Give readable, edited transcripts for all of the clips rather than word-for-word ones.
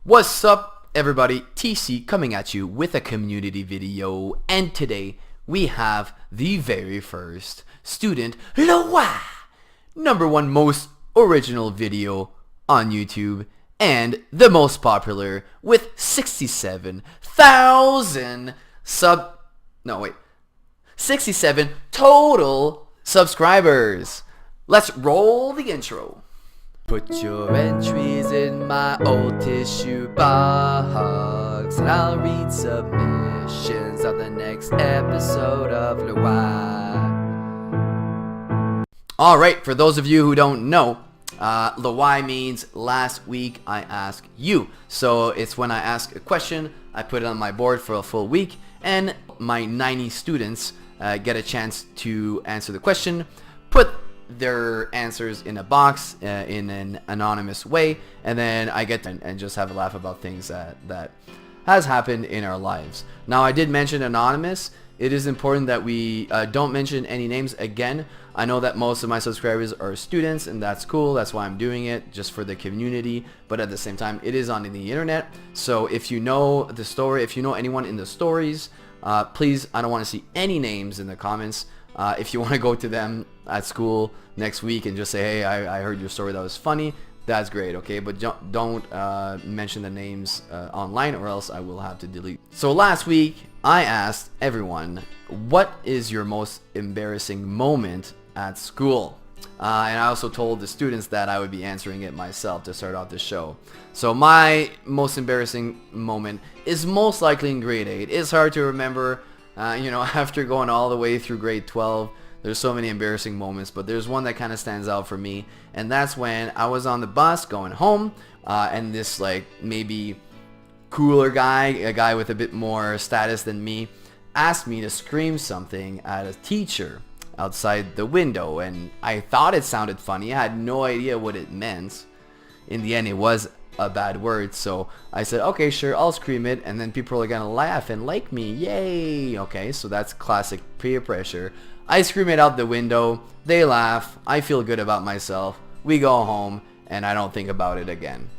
What's up, everybody? TC coming at you with a community video, and today we have the very first student LWIAY #1 most original video on YouTube and the most popular with 67,000 67 total subscribers. Let's roll the intro. Put your entries in my old tissue box, and I'll read submissions on the next episode of LWIAY. Alright, for those of you who don't know, LWIAY means last week I ask you. So it's when I ask a question, I put it on my board for a full week, and my 90 students get a chance to answer the question, put their answers in a box in an anonymous way, and then I get to and just have a laugh about things that has happened in our lives. Now, I did mention anonymous. It is important that we don't mention any names. Again, I know that most of my subscribers are students, and that's cool. That's why I'm doing it, just for the community. But at the same time, it is on the internet. So if you know the story, if you know anyone in the stories, please, I don't want to see any names in the comments. If you want to go to them at school next week and just say, hey, I heard your story, that was funny, that's great, okay? But don't mention the names online, or else I will have to delete. So last week, I asked everyone, what is your most embarrassing moment at school? And I also told the students that I would be answering it myself to start off the show. So my most embarrassing moment is most likely in grade 8. It's hard to remember. After going all the way through grade 12, there's so many embarrassing moments, but there's one that kind of stands out for me, and that's when I was on the bus going home, and this like maybe cooler guy, a guy with a bit more status than me, asked me to scream something at a teacher outside the window, and I thought it sounded funny. I had no idea what it meant. In the end, it was a bad word, so I said, okay, sure, I'll scream it, and then people are gonna laugh and like me, yay. Okay, so that's classic peer pressure. I scream it out the window, they laugh, I feel good about myself, we go home, and I don't think about it again.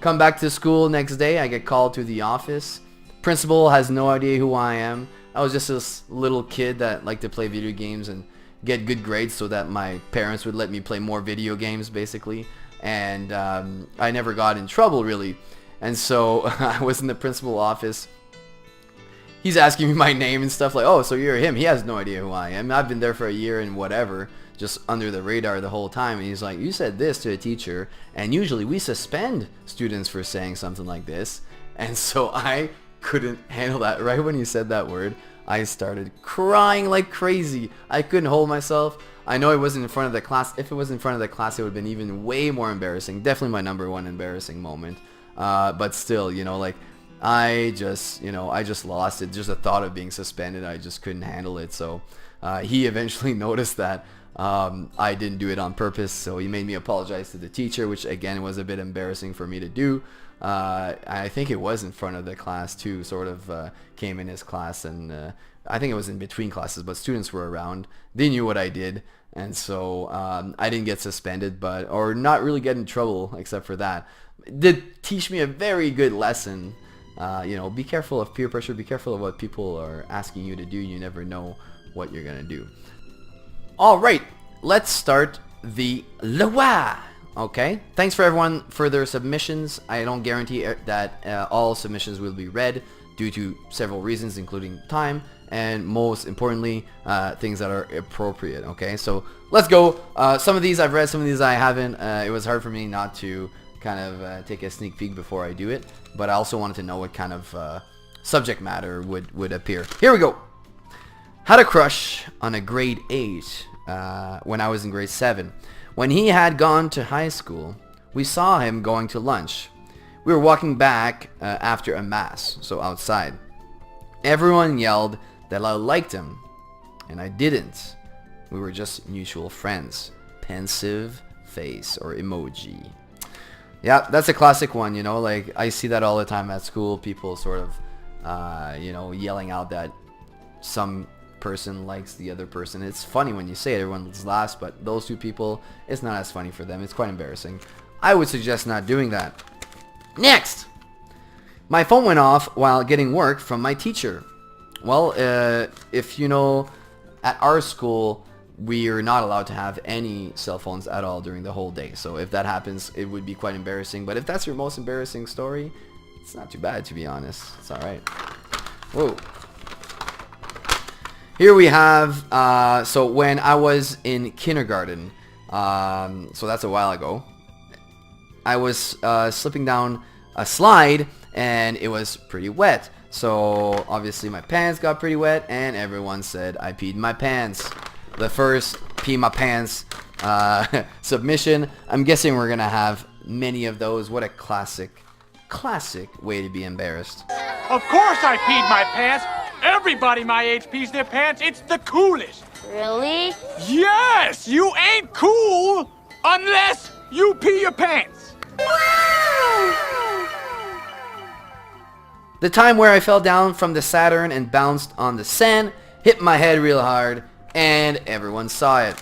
Come back to school next day, I get called to the office. Principal has no idea who I am. I was just this little kid that liked to play video games and get good grades so that my parents would let me play more video games, basically. And I never got in trouble, really. And so I was in the principal office. He's asking me my name and stuff, like, oh, so you're him. He has no idea who I am. I've been there for a year and whatever, just under the radar the whole time. And he's like, you said this to a teacher, and usually we suspend students for saying something like this. And so I couldn't handle that. Right when he said that word, I started crying like crazy. I couldn't hold myself. I know it wasn't in front of the class. If it was in front of the class, it would have been even way more embarrassing. Definitely my #1 embarrassing moment. But still, I just lost it. Just the thought of being suspended, I just couldn't handle it. So he eventually noticed that I didn't do it on purpose. So he made me apologize to the teacher, which again was a bit embarrassing for me to do. I think it was in front of the class too, sort of came in his class, and I think it was in between classes, but students were around. They knew what I did, and so I didn't get suspended, or not really get in trouble except for that. It did teach me a very good lesson. Be careful of peer pressure, be careful of what people are asking you to do. You never know what you're gonna do. Alright, let's start the LWIAY. Okay, thanks for everyone for their submissions. I don't guarantee that all submissions will be read due to several reasons, including time, and most importantly, things that are appropriate. Okay, so let's go. Some of these I've read, some of these I haven't. It was hard for me not to kind of take a sneak peek before I do it, but I also wanted to know what kind of subject matter would appear. Here we go. Had a crush on a grade 8 when I was in grade 7. When he had gone to high school, we saw him going to lunch. We were walking back after a mass, so outside. Everyone yelled that I liked him, and I didn't. We were just mutual friends. Pensive face or emoji. Yeah, that's a classic one, like I see that all the time at school. People sort of, yelling out that some person likes the other person. It's funny when you say it, everyone laughs, but those two people, it's not as funny for them. It's quite embarrassing. I would suggest not doing that. Next! My phone went off while getting work from my teacher. Well, if you know, at our school, we are not allowed to have any cell phones at all during the whole day. So if that happens, it would be quite embarrassing. But if that's your most embarrassing story, it's not too bad, to be honest. It's all right. Whoa. Here we have, so when I was in kindergarten, so that's a while ago, I was slipping down a slide and it was pretty wet. So obviously my pants got pretty wet and everyone said I peed my pants. The first pee my pants submission. I'm guessing we're gonna have many of those. What a classic way to be embarrassed. Of course I peed my pants. Everybody my age pees their pants. It's the coolest. Really? Yes! You ain't cool unless you pee your pants. The time where I fell down from the Saturn and bounced on the sand, hit my head real hard, and everyone saw it.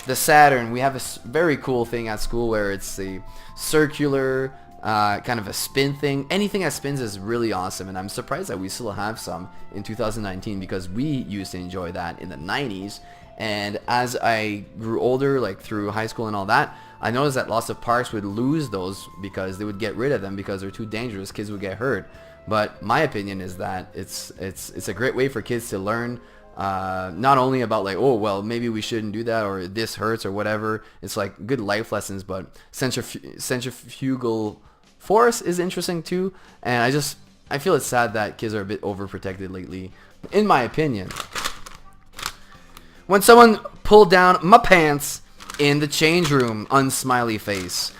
The Saturn, we have a very cool thing at school where it's a circular, kind of a spin thing. Anything that spins is really awesome, and I'm surprised that we still have some in 2019 because we used to enjoy that in the 90s. And as I grew older, like through high school and all that, I noticed that lots of parks would lose those because they would get rid of them because they're too dangerous. Kids would get hurt. But my opinion is that it's a great way for kids to learn, not only about like, oh well, maybe we shouldn't do that, or this hurts, or whatever. It's like good life lessons, but centrifugal force is interesting too. And I feel it's sad that kids are a bit overprotected lately, in my opinion. When someone pulled down my pants in the change room, unsmiley face.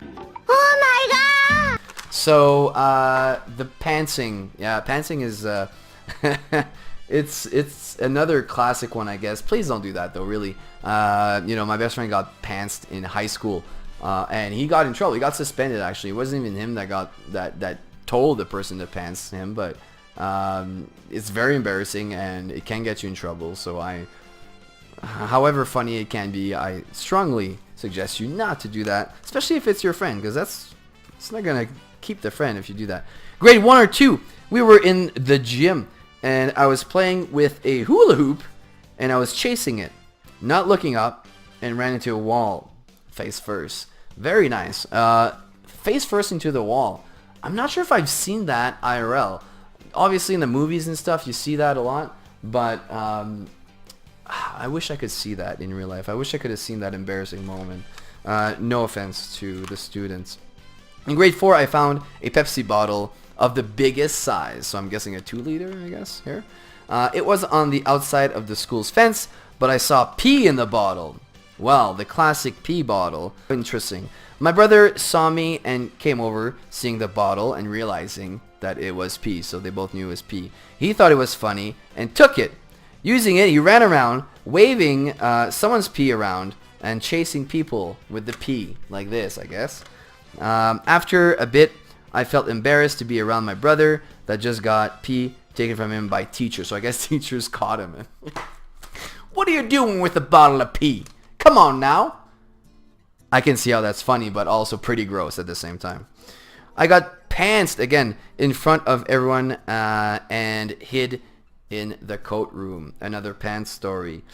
Oh my god! So, the pantsing. Yeah, pantsing is, it's another classic one, I guess. Please don't do that, though, really. You know, my best friend got pantsed in high school, and he got in trouble. He got suspended, actually. It wasn't even him that told the person to pants him, but, it's very embarrassing, and it can get you in trouble. So however funny it can be, I strongly suggest you not to do that, especially if it's your friend, because it's not gonna keep the friend if you do that. Grade 1 or 2, we were in the gym and I was playing with a hula hoop and I was chasing it, not looking up, and ran into a wall face first. Very nice. Face first into the wall. I'm not sure if I've seen that IRL. Obviously in the movies and stuff you see that a lot, but I wish I could see that in real life. I wish I could have seen that embarrassing moment. No offense to the students. In grade 4, I found a Pepsi bottle of the biggest size. So I'm guessing a 2-liter, I guess, here. It was on the outside of the school's fence, but I saw pee in the bottle. Well, the classic pee bottle. Interesting. My brother saw me and came over, seeing the bottle and realizing that it was pee. So they both knew it was pee. He thought it was funny and took it. Using it, he ran around, waving someone's pee around and chasing people with the pee, like this, I guess. After a bit, I felt embarrassed to be around my brother that just got pee taken from him by teachers. So I guess teachers caught him. What are you doing with a bottle of pee? Come on now. I can see how that's funny, but also pretty gross at the same time. I got pantsed again in front of everyone and hid in the coat room. Another pants story.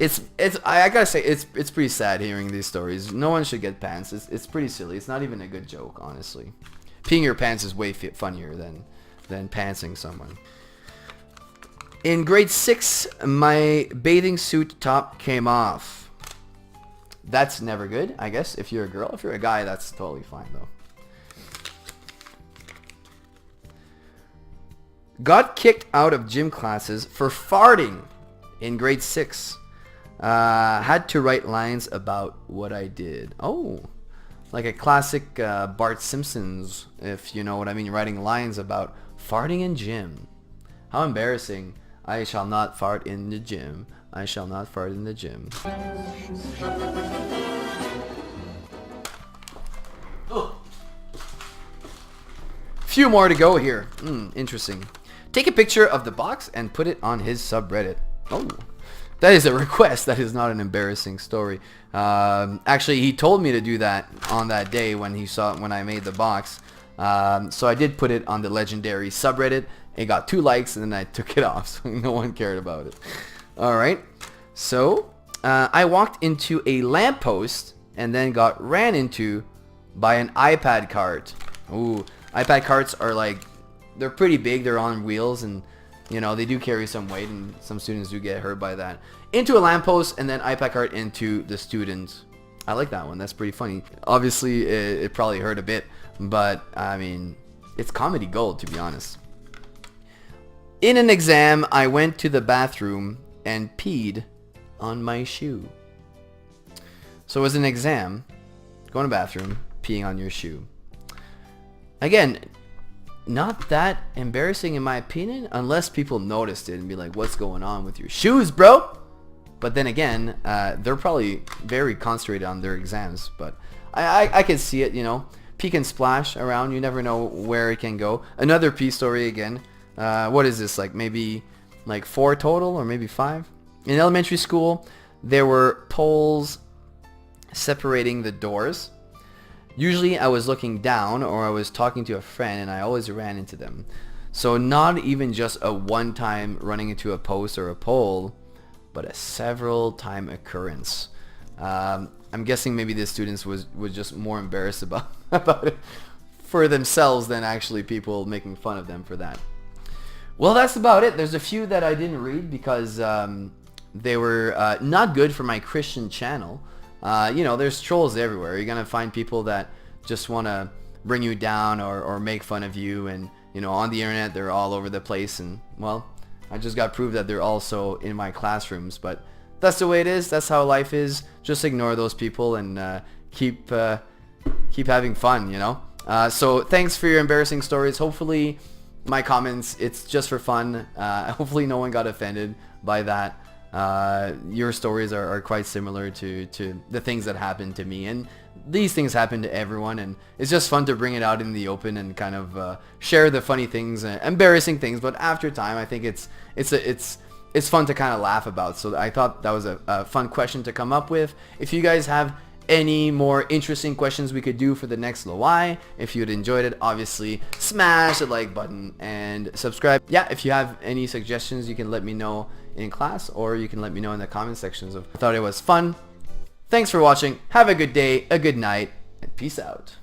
I gotta say, it's pretty sad hearing these stories. No one should get pants. It's pretty silly. It's not even a good joke, honestly. Peeing your pants is way funnier than pantsing someone. In grade 6, my bathing suit top came off. That's never good, I guess, if you're a girl. If you're a guy, that's totally fine, though. Got kicked out of gym classes for farting in grade 6. Had to write lines about what I did. Oh, like a classic Bart Simpson's, if you know what I mean, writing lines about farting in gym. How embarrassing. I shall not fart in the gym. I shall not fart in the gym. Oh. Few more to go here. Interesting. Take a picture of the box and put it on his subreddit. Oh. That is a request. That is not an embarrassing story. Actually, he told me to do that on that day when I made the box. So I did put it on the legendary subreddit. It got 2 likes and then I took it off, so no one cared about it. Alright, so I walked into a lamppost and then got ran into by an iPad cart. Ooh, iPad carts are like, they're pretty big, they're on wheels, and you know, they do carry some weight, and some students do get hurt by that. Into a lamppost and then iPad cart into the students. I like that one, that's pretty funny. Obviously, it probably hurt a bit, but I mean, it's comedy gold, to be honest. In an exam, I went to the bathroom and peed on my shoe. So it was an exam, going to the bathroom, peeing on your shoe. Again, not that embarrassing in my opinion, unless people noticed it and be like, what's going on with your shoes, bro? But then again, they're probably very concentrated on their exams, but I can see it, you know. Peek and splash around, you never know where it can go. Another pee story again. What is this, like maybe like 4 total or maybe 5? In elementary school, there were poles separating the doors. Usually I was looking down or I was talking to a friend and I always ran into them. So not even just a one-time running into a post or a pole, but a several time occurrence. I'm guessing maybe the students was just more embarrassed about it for themselves than actually people making fun of them for that. Well, that's about it. There's a few that I didn't read because they were not good for my Christian channel. You know, there's trolls everywhere. You're gonna find people that just want to bring you down or make fun of you, and you know, on the internet they're all over the place, and well, I just got proof that they're also in my classrooms. But that's the way it is, that's how life is. Just ignore those people and keep having fun, you know. So thanks for your embarrassing stories. Hopefully my comments, it's just for fun. Hopefully no one got offended by that. Your stories are quite similar to the things that happened to me, and these things happen to everyone, and it's just fun to bring it out in the open and kind of share the funny things, embarrassing things, but after time I think it's fun to kind of laugh about. So I thought that was a fun question to come up with. If you guys have any more interesting questions we could do for the next LWIAY, if you'd enjoyed it, obviously smash the like button and subscribe. Yeah, if you have any suggestions, you can let me know in class, or you can let me know in the comment sections. I thought it was fun. Thanks for watching. Have a good day, a good night, and peace out.